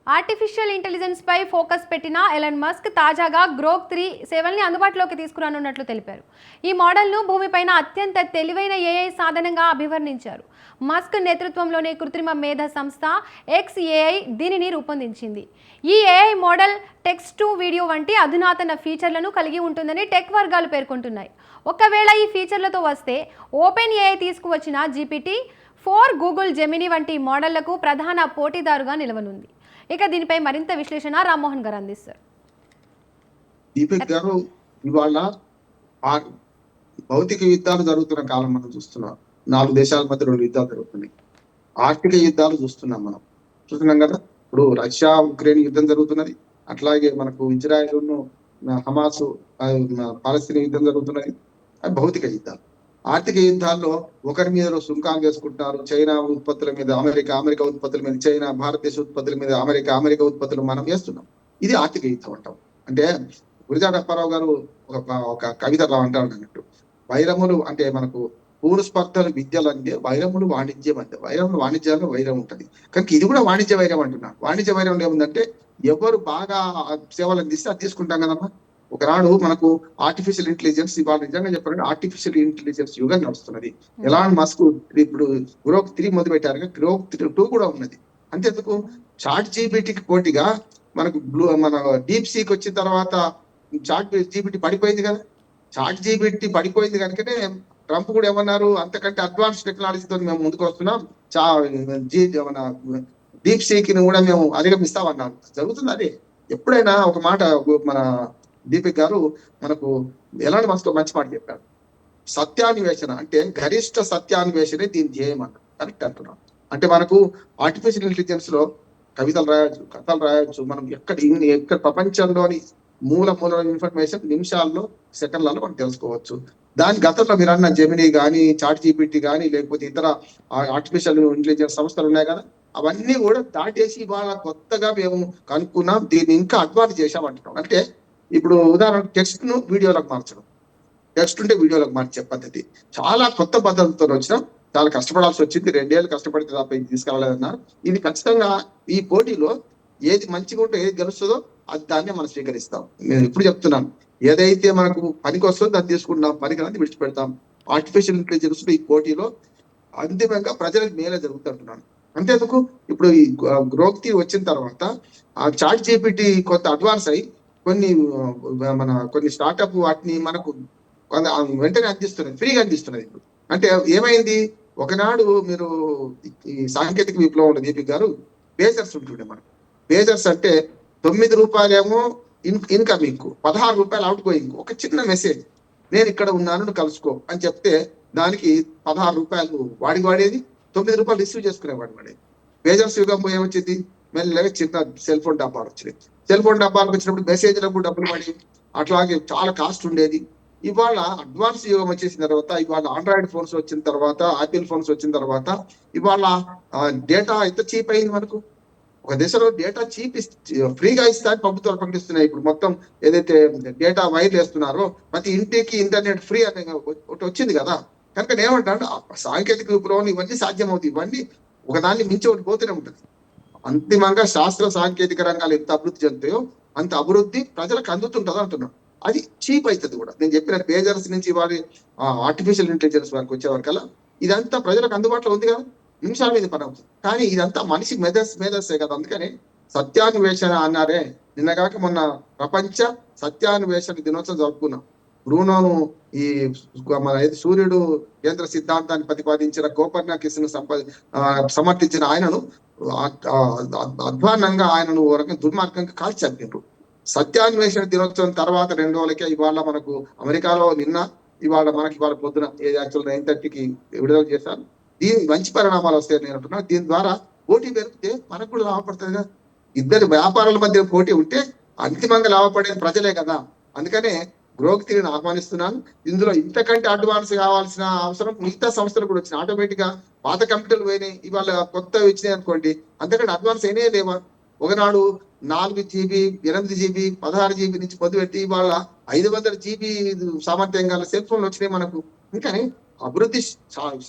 Artificial intelligence పై focus పెట్టిన Elon Musk తాజాగా Grok 3 సేవల్ని అందుబాటులోకి తీసుకురానున్నట్లు తెలిపారు. ఈ మోడల్ను భూమిపైన అత్యంత తెలివైన ఏఐ సాధనంగా అభివర్ణించారు. మస్క్ నేతృత్వంలోని కృత్రిమ మేధ సంస్థ XAI దీనిని రూపొందించింది. ఈ AI model text to video వంటి అధునాతన ఫీచర్లను కలిగి ఉంటుందని టెక్ వర్గాలు పేర్కొంటున్నాయి. ఒకవేళ ఈ ఫీచర్లతో వస్తే ఓపెన్ ఏఐ తీసుకువచ్చిన GPT-4 గూగుల్ జెమినీ వంటి మోడళ్లకు ప్రధాన పోటీదారుగా నిలవనుంది. ఇక దీనిపై మరింత విశ్లేషణ రామ్మోహన్ గారు అందిస్తారు. దీపక్ గారు, ఇవాళ భౌతిక యుద్ధాలు జరుగుతున్న కాలం మనం చూస్తున్నాం. 4 దేశాల మధ్య 2 యుద్ధాలు జరుగుతున్నాయి. ఆర్థిక యుద్ధాలు చూస్తున్నాం కదా. ఇప్పుడు రష్యా ఉక్రెయిన్ యుద్ధం జరుగుతున్నది. అట్లాగే మనకు ఇజ్రాయెల్ హమాస్ పాలస్తీనా యుద్ధం జరుగుతున్నది. అవి భౌతిక యుద్ధాలు. ఆర్థిక యుద్ధాల్లో ఒకరి మీద సుంకాలు వేసుకుంటున్నారు. చైనా ఉత్పత్తుల మీద అమెరికా ఉత్పత్తుల మీద చైనా, భారతదేశ ఉత్పత్తుల మీద అమెరికా ఉత్పత్తులు మనం వేస్తున్నాం. ఇది ఆర్థిక యుద్ధం అంటాం. అంటే గురజాడ అప్పారావు గారు ఒక కవితలో అంటారు అన్నట్టు, వైరములు అంటే మనకు పూర్వ స్పర్ధలు విద్యలు అంటే వైరములు వాణిజ్యం అంటే వాణిజ్యాల్లో వైరం ఉంటది. కానీ ఇది కూడా వాణిజ్య వైరం అంటున్నారు. వాణిజ్య వైరం ఏముందంటే ఎవరు బాగా సేవలు అందిస్తే అది తీసుకుంటాం కదమ్మా. ఒకనాడు మనకు ఆర్టిఫిషియల్ ఇంటెలిజెన్స్, ఇవాళ నిజంగా చెప్పాలంటే ఆర్టిఫిషియల్ ఇంటెలిజెన్స్ యుగం నడుస్తున్నది. ఎలాన్ మస్క్ ఇప్పుడు గ్రోక్ 3 మొదలు పెట్టారు, గ్రోక్ 2 కూడా ఉన్నది. అంతేందుకు చాట్ జీపీటీకి పోటీగా మనకు మన డీప్ సీక్ వచ్చిన తర్వాత చాట్ జీపీటీ పడిపోయింది కదా. చాట్ జీపీటీ పడిపోయింది కనుకనే ట్రంప్ కూడా ఏమన్నారు, అంతకంటే అడ్వాన్స్ టెక్నాలజీతో మేము ముందుకు వస్తున్నాం, మన డీప్ సీక్ ని కూడా మేము అధిగమిస్తామన్నారు. జరుగుతుంది అదే. ఎప్పుడైనా ఒక మాట మన దీపిక్ గారు మనకు ఎలాంటి మనసులో మంచి మాట చెప్పారు. సత్యాన్వేషణ అంటే గరిష్ట సత్యాన్వేషణే దీని ధ్యేయం అన్న కరెక్ట్ అంటున్నాం. అంటే మనకు ఆర్టిఫిషియల్ ఇంటెలిజెన్స్ లో కవితలు రాయొచ్చు, కథలు రాయొచ్చు. మనం ఎక్కడ ప్రపంచంలోని మూల ఇన్ఫర్మేషన్ నిమిషాల్లో, సెకండ్లలో మనం తెలుసుకోవచ్చు. దాని గతంలో మీరు అన్న జెమినీ కానీ, చాట్ జీపీటీ కానీ, లేకపోతే ఇతర ఆర్టిఫిషియల్ ఇంటెలిజెన్స్ సంస్థలు ఉన్నాయి కదా, అవన్నీ కూడా దాటేసి ఇవాళ కొత్తగా మేము కనుక్కున్నాం, దీన్ని ఇంకా అడ్వాన్స్ చేశామంటున్నాం. అంటే ఇప్పుడు ఉదాహరణ టెక్స్ట్ ను వీడియోలకు మార్చడం, టెక్స్ట్ ఉంటే వీడియోలకు మార్చే పద్ధతి చాలా కొత్త పద్ధతితో వచ్చినాం. చాలా కష్టపడాల్సి వచ్చింది. 2 ఏళ్ళు కష్టపడితే తప్ప ఇది తీసుకురాలేదన్నారు. ఇది ఖచ్చితంగా ఈ పోటీలో ఏది మంచిగా ఉంటే ఏది గెలుస్తుందో అది దాన్నే మనం స్వీకరిస్తాం. నేను ఇప్పుడు చెప్తున్నాను, ఏదైతే మనకు పనికి వస్తుందో దాన్ని తీసుకుంటాం, పనికిరాని విడిచిపెడతాం. ఆర్టిఫిషియల్ ఇంటెలిజెన్స్ ఈ పోటీలో అంతిమంగా ప్రజలకు మేలే జరుగుతుంటున్నాను. అంతేందుకు ఇప్పుడు ఈ గ్రోక్ 3 వచ్చిన తర్వాత ఆ చాట్ జీపీటీ కొంత అడ్వాన్స్ అయ్యి కొన్ని స్టార్టప్ వాటిని మనకు వెంటనే అందిస్తున్నది, ఫ్రీగా అందిస్తున్నది. ఇప్పుడు అంటే ఏమైంది, ఒకనాడు మీరు ఈ సాంకేతిక విప్లవం దీపిక్ గారు పేజర్స్ ఉంటుండే. మనకు పేజర్స్ అంటే 9 రూపాయలేమో ఇన్కమింగ్, 16 రూపాయలు అవుట్ గోయింగ్. ఒక చిన్న మెసేజ్, నేను ఇక్కడ ఉన్నాను కలుసుకో అని చెప్తే దానికి 16 రూపాయలు వాడేది, 9 రూపాయలు రిసీవ్ చేసుకునేవాడు. పేజర్స్ యుగం ఏమొచ్చింది, మెల్లగా చిన్న సెల్ ఫోన్ డబ్బాలు వచ్చినాయి. సెల్ ఫోన్ డబ్బాలకు వచ్చినప్పుడు మెసేజ్లకు డబ్బులు పడి అట్లాగే చాలా కాస్ట్ ఉండేది. ఇవాళ అడ్వాన్స్ యుగం వచ్చేసిన తర్వాత, ఇవాళ ఆండ్రాయిడ్ ఫోన్స్ వచ్చిన తర్వాత, ఆపిల్ ఫోన్స్ వచ్చిన తర్వాత ఇవాళ డేటా ఎంత చీప్ అయింది. మనకు ఒక దశలో డేటా ఫ్రీగా ఇస్తా ప్రభుత్వాలు ప్రకటిస్తున్నాయి. ఇప్పుడు మొత్తం ఏదైతే డేటా వైర్లు వేస్తున్నారో ప్రతి ఇంటికి ఇంటర్నెట్ ఫ్రీ అనే ఒకటి వచ్చింది కదా. కనుక ఏమంటాడు, సాంకేతిక విప్లవం ఇవన్నీ సాధ్యమవుతాయి. ఇవన్నీ ఒకదాన్ని మించి ఒకటి పోతూనే ఉంటుంది. అంతిమంగా శాస్త్ర సాంకేతిక రంగాలు ఎంత అభివృద్ధి చెందుతాయో అంత అభివృద్ధి ప్రజలకు అందుతుంటది అంటున్నాను. అది చీప్ అవుతుంది కూడా. నేను చెప్పిన పేజర్స్ నుంచి వారి ఆర్టిఫిషియల్ ఇంటెలిజెన్స్ వారికి వచ్చేవరకల్లా ఇదంతా ప్రజలకు అందుబాటులో ఉంది కదా, నిమిషాల మీద పని అవుతుంది. కానీ ఇదంతా మనిషి మేధస్సే కదా. అందుకని సత్యాన్వేషణ అన్నారే. నిన్నగాక మొన్న ప్రపంచ సత్యాన్వేషణ దినోత్సవం జరుపుకున్నాం. బ్రూనోను ఈ మన సూర్యుడు కేంద్ర సిద్ధాంతాన్ని ప్రతిపాదించిన కోపర్నికస్ ను సమర్థించిన ఆయనను అధ్వాన్నంగా ఆయనను ఒక రకంగా దుర్మార్గంగా కాల్చి చంపారు. సత్యాన్వేషణ దినోత్సవం తర్వాత 2 రోజులకే ఇవాళ మనకు అమెరికాలో ఇవాళ పొద్దున 9:30కి విడుదల చేశారు. దీని మంచి పరిణామాలు వస్తాయని నేను అంటున్నాను. దీని ద్వారా పోటీ పెరిగితే మనకు కూడా లాభపడుతుంది కదా. ఇద్దరు వ్యాపారాల మధ్య పోటీ ఉంటే అంతిమంగా లాభపడేది ప్రజలే కదా. అందుకనే గ్రోక్ 3ని ఆహ్వానిస్తున్నాను. ఇందులో ఇంతకంటే అడ్వాన్స్ కావాల్సిన అవసరం మిగతా సంస్థలు కూడా వచ్చినాయి. ఆటోమేటిక్ గా పాత కంప్యూటర్లు పోయినాయి, ఇవాళ కొత్తవి వచ్చినాయి అనుకోండి, అంతకంటే అడ్వాన్స్ అయినా లేవా. ఒకనాడు 4 GB 8 GB 16 GB నుంచి పొందుపెట్టి ఇవాళ 500 GB సామర్థ్యం గల సెల్ ఫోన్లు వచ్చినాయి మనకు. అందుకని అభివృద్ధి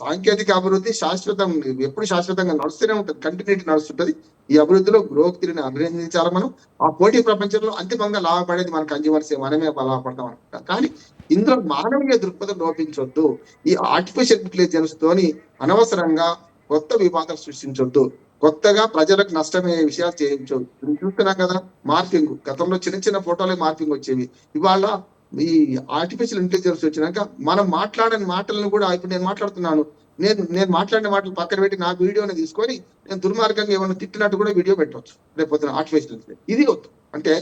సాంకేతిక అభివృద్ధి శాశ్వతం, ఎప్పుడు శాశ్వతంగా నడుస్తూనే ఉంటుంది, కంటిన్యూటీ నడుస్తుంటది. ఈ అభివృద్ధిలో గ్రోత్ ని అభినందించాలి మనం. ఆ పోటీ ప్రపంచంలో అంతిమంగా లాభపడేది మన కన్జ్యూమర్స్, మనమే లాభపడతాం అనుకుంటాం. కానీ ఇందులో మానవీయ దృక్పథం లోపించొద్దు. ఈ ఆర్టిఫిషియల్ ఇంటెలిజెన్స్ తోని అనవసరంగా కొత్త వివాదాలు సృష్టించొద్దు. కొత్తగా ప్రజలకు నష్టమయ్యే విషయాలు చేయించొద్దు. చూస్తున్నాం కదా మార్పింగ్, గతంలో చిన్న చిన్న ఫోటోలే మార్పింగ్ వచ్చేవి. ఇవాళ ఈ ఆర్టిఫిషియల్ ఇంటెలిజెన్స్ వచ్చినాక మనం మాట్లాడని మాటలను కూడా, ఇప్పుడు నేను మాట్లాడుతున్నాను, నేను మాట్లాడిన మాటలు పక్కన పెట్టి నా వీడియోని తీసుకొని నేను దుర్మార్గంగా ఏమైనా తిట్టినట్టు కూడా వీడియో పెట్టవచ్చు రేపు పొద్దున ఆర్టిఫిషియల్ ఇంటెలిజెన్స్. ఇది వద్దు. అంటే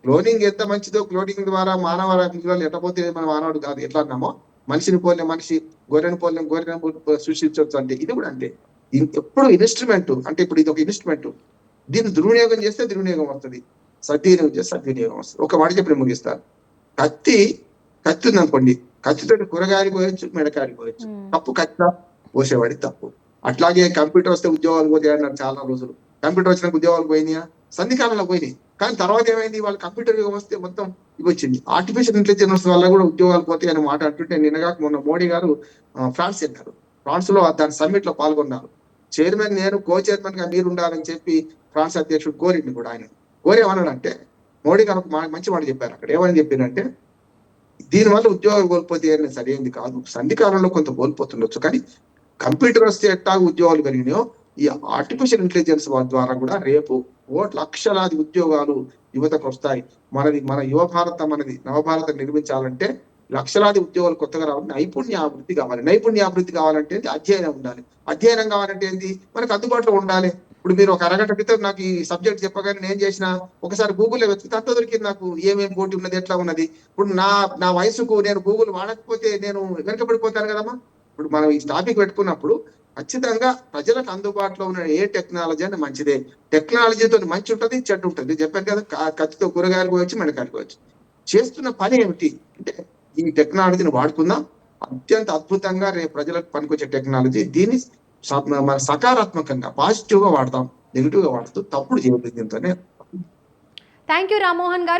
క్లోనింగ్ ఎంత మంచిదో, క్లోనింగ్ ద్వారా మానవ విలువలు ఎట్టపోతే మన మానవుడు కాదు, ఎట్లా అన్నామో మనిషిని పోలే మనిషి, గొర్రెని పోలే గొర్రెని సృష్టించవచ్చు. అంటే ఇది కూడా అంటే ఎప్పుడు ఇన్స్ట్రుమెంట్, అంటే ఇప్పుడు ఇది ఒక ఇన్స్ట్రుమెంట్. దీన్ని దుర్వినియోగం చేస్తే దుర్వినియోగం వస్తుంది, సద్వినియోగం చేస్తే సద్వినియోగం వస్తుంది. ఒక మాట చెప్పి ముగిస్తారు. కత్తి ఉంది అనుకోండి, కత్తితో కూరగాయలు పోయొచ్చు, మిడకాయలు పోయొచ్చు. తప్పు కత్తి పోసేవాడి తప్పు. అట్లాగే కంప్యూటర్ వస్తే ఉద్యోగాలు పోతాయి అన్నారు చాలా రోజులు. కంప్యూటర్ వచ్చిన ఉద్యోగాలు పోయినాయా? సంధికాలంలో పోయినాయి. కానీ తర్వాత ఏమైంది, వాళ్ళు కంప్యూటర్ యుగం వస్తే మొత్తం ఇవి వచ్చింది. ఆర్టిఫిషియల్ ఇంటెలిజెన్స్ వల్ల కూడా ఉద్యోగాలు పోతాయి అని మాట అంటుంటే, నిన్నగా మొన్న మోడీ గారు ఫ్రాన్స్ వెళ్ళారు. ఫ్రాన్స్ లో దాని సమ్మిట్ లో పాల్గొన్నారు. చైర్మన్ నేను, కో చైర్మన్ గా మీరు ఉండాలని చెప్పి ఫ్రాన్స్ అధ్యక్షుడు కోరింది కూడా. ఆయన కోరేమన్నాడంటే, మోడీ గారు మంచి మాట చెప్పారు అక్కడ. ఏమని చెప్పారంటే, దీనివల్ల ఉద్యోగాలు కోల్పోతే అనేది సరైనది కాదు. సంధికాలంలో కొంత కోల్పోతుండొచ్చు, కానీ కంప్యూటర్ వస్తే ఎట్టా ఉద్యోగాలు పెరిగినాయో ఈ ఆర్టిఫిషియల్ ఇంటెలిజెన్స్ ద్వారా కూడా రేపు లక్షలాది ఉద్యోగాలు యువతకు వస్తాయి. మన యువ భారత, మనది నవభారతం నిర్మించాలంటే లక్షలాది ఉద్యోగాలు కొత్తగా రావాలి. నైపుణ్యాభివృద్ధి కావాలి. నైపుణ్యాభివృద్ధి కావాలంటే అధ్యయనం ఉండాలి. అధ్యయనం కావాలంటే ఏంటి, మనకు అందుబాటులో ఉండాలి. ఇప్పుడు మీరు ఒక అరగంట క్రితం నాకు ఈ సబ్జెక్ట్ చెప్పగానే నేను చేసిన ఒకసారి గూగుల్లో వెతికితే అంత దొరికింది నాకు, ఏమేమి పోటీ ఉన్నది, ఎట్లా ఉన్నది. ఇప్పుడు నా వయసుకు నేను గూగుల్ వాడకపోతే నేను వెనకబడిపోతాను కదమ్మా. ఇప్పుడు మనం ఈ టాపిక్ పెట్టుకున్నప్పుడు ఖచ్చితంగా ప్రజలకు అందుబాటులో ఉన్న ఏ టెక్నాలజీ అని మంచిదే. టెక్నాలజీతో మంచి ఉంటుంది, చెడ్డ ఉంటుంది. చెప్పాను కదా, కత్తితో కూరగాయలు పోవచ్చు, మిడకాయలు పోవచ్చు. చేస్తున్న పని ఏమిటి అంటే, ఈ టెక్నాలజీని వాడుకుందాం. అత్యంత అద్భుతంగా రేపు ప్రజలకు పనికొచ్చే టెక్నాలజీ. దీన్ని మన సకారాత్మకంగా పాజిటివ్ గా వాడతాం, నెగిటివ్ గా వాడుతూ తప్పుడు చేయలేదు దీంతోనే. థ్యాంక్ యూ రామ్మోహన్ గారు.